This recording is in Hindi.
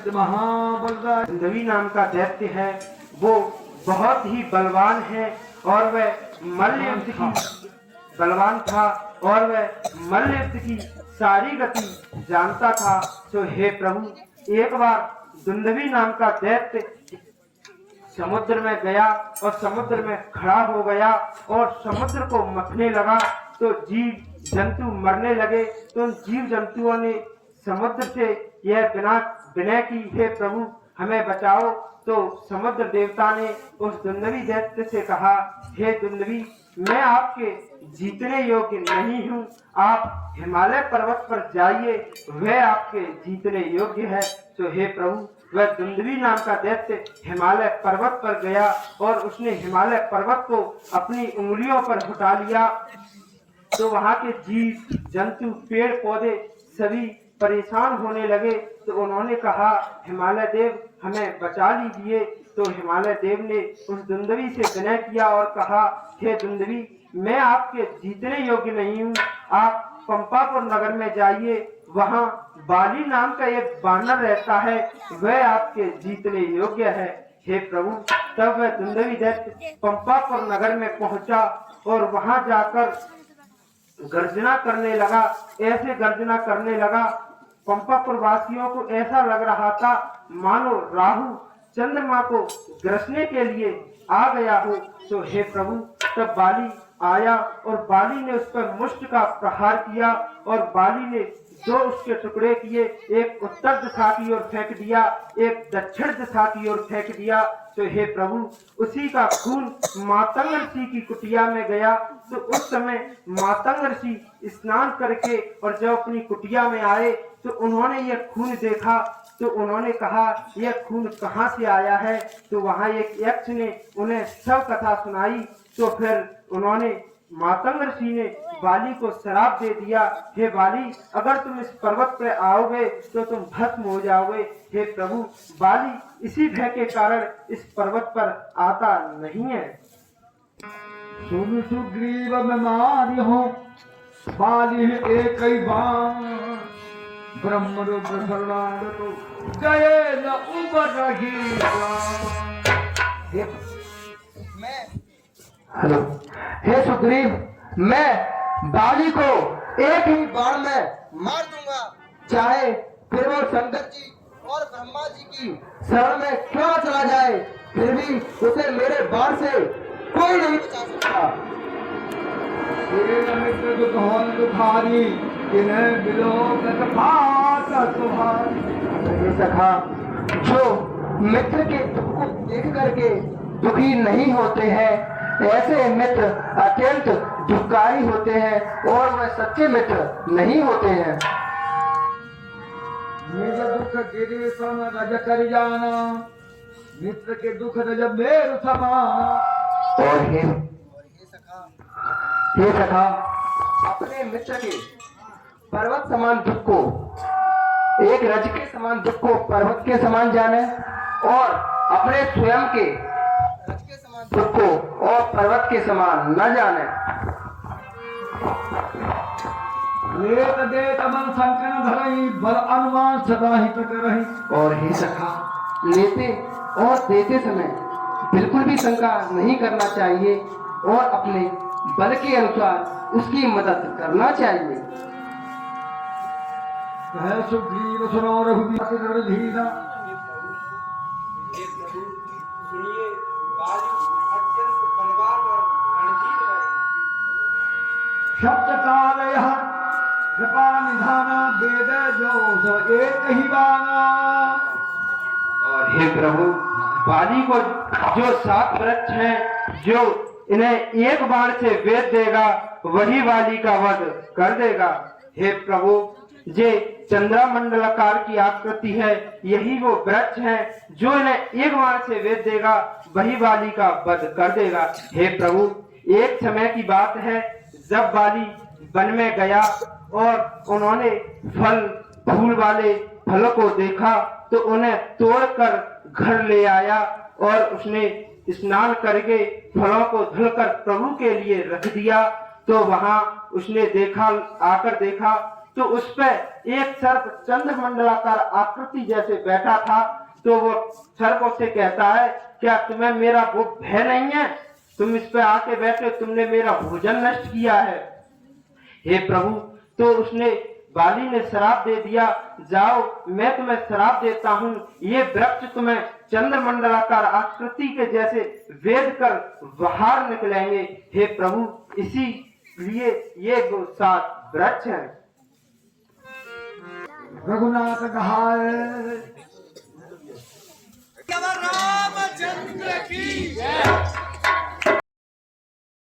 दुंदुभी नाम का दैत्य है, वो बहुत ही बलवान है और वह मल्ल युद्ध की बलवान था और वह मल्ल युद्ध की सारी गति जानता था। तो हे प्रभु, एक बार दुंदुभी नाम का दैत्य समुद्र में गया और समुद्र में खड़ा हो गया और समुद्र को मथने लगा तो जीव जंतु मरने लगे। तो उन जीव जंतुओं ने समुद्र से यह विनय की, हे प्रभु हमें बचाओ। तो समुद्र देवता ने उस दुंदुभी दैत्य से कहा, हे दुंदुभी, मैं आपके जीतने योग्य नहीं हूँ, आप हिमालय पर्वत पर जाइए, वह आपके जीतने योग्य है। तो हे प्रभु, वह दुंदुभी नाम का दैत्य हिमालय पर्वत पर गया और उसने हिमालय पर्वत को अपनी उंगलियों पर उठा लिया। तो वहां के जीव जंतु पेड़ पौधे सभी परेशान होने लगे। तो उन्होंने कहा, हिमालय देव हमें बचा लीजिए। तो हिमालय देव ने उस दुंदुभी से विनय किया और कहा, हे दुंदुभी, मैं आपके जीतने योग्य नहीं हूँ, आप पंपापुर नगर में जाइए, वहाँ बाली नाम का एक बानर रहता है, वह आपके जीतने योग्य है। हे प्रभु, तब वह दुंदुभी दैत्य पंपापुर नगर में पहुंचा और वहां जाकर गर्जना करने लगा। ऐसे गर्जना करने लगा, पंपापुर वासियों को ऐसा लग रहा था मानो राहु चंद्रमा को ग्रसने के लिए आ गया हो। तो हे प्रभु, तब बाली आया और बाली ने उस पर मुष्ट का प्रहार किया और बाली ने दो उसके टुकड़े किए, एक उत्तर दिशा की ओर फेंक दिया, एक दक्षिण दिशा की ओर फेंक दिया। तो हे प्रभु, उसी का खून मातंग ऋषि की कुटिया में गया। तो उस समय मातंग ऋषि स्नान करके और जब अपनी कुटिया में आए तो उन्होंने यह खून देखा। तो उन्होंने कहा, यह खून कहाँ से आया है। तो वहाँ एक यक्ष ने उन्हें सब कथा सुनाई। तो फिर उन्होंने मातंग ऋषि ने बाली को श्राप दे दिया, हे बाली, अगर तुम इस पर्वत पर आओगे तो तुम भस्म हो जाओगे। हे प्रभु, बाली इसी भय के कारण इस पर्वत पर आता नहीं है। सुन सुग्रीव में मारी हो बाली एक ही बाण, ब्रह्म रूप शरणागतो जय न उबर रही। हेलो, हे सुग्रीव, मैं बाली को एक ही बाण में मार दूंगा, चाहे फिर वो शंकर जी और ब्रह्मा जी की शरण में क्यों चला जाए, फिर भी उसे मेरे बाण से कोई नहीं बचा सकता। मित्र दुखोन दुखारी, जिन्हें विलोकत पात सुहारी। सखा, जो मित्र के दुख को देख करके दुखी नहीं होते हैं, ऐसे मित्र अत्यंत दुखकारी होते हैं और वह सच्चे मित्र नहीं होते हैं। निज दुख गिरी सम रज कर जाना, मित्र के दुख रज मेरु समाना। और हे सखा, अपने मित्र के पर्वत समान दुख को, एक रज के समान दुख को पर्वत के समान जाने और अपने स्वयं के रज के समान दुख को और पर्वत के समान न जाने। लेत देत मन संकन धरई, बल अनुमान सदा ही तक रही। और हे सखा, लेते और देते समय बिल्कुल भी शंका नहीं करना चाहिए और अपने बल के अनुसार उसकी मदद करना चाहिए। कह सुग्रीव सुनो रघुवीर रणधीरा। सुनिए, बाली अत्यंत बलवान और रणधीर है। शब्द काल यह कृपा निधाना, वेद जो सो एक ही बाना। और हे प्रभु, बाली को जो 7 वृक्ष हैं, जो इन्हें एक बाण से वेद देगा, वही बाली का वध कर देगा। हे प्रभु, जे चंद्रमंडलाकार की आकृति है, यही वो वृक्ष है, जो इन्हें एक बाण से वेद देगा, वही बाली का वध कर देगा। हे प्रभु, एक समय की बात है, जब बाली वन में गया और उन्होंने फल फूल वाले फलों को देखा तो उन्हें तोड़कर घर ले आया और उसने स्नान करके फलों को धुलकर प्रभु के लिए रख दिया। तो वहां उसने आकर देखा तो उस पर एक सर्प चंद्रमंडलाकार आकृति जैसे बैठा था। तो वो सर्प उसे कहता है, क्या तुम्हें मेरा वो भय नहीं है? तुम इस पे आके बैठे, तुमने मेरा भोजन नष्ट किया है। हे प्रभु, तो उसने बाली ने श्राप दे दिया, जाओ मैं तुम्हें श्राप देता हूँ, ये वृक्ष तुम्हें चंद्रमंडलाकार आकृति के जैसे वेद कर बाहर निकलेंगे। हे प्रभु, इसी लिए ये 7 वृक्ष हैं। रघुनाथ कहाए रामचंद्र की जय।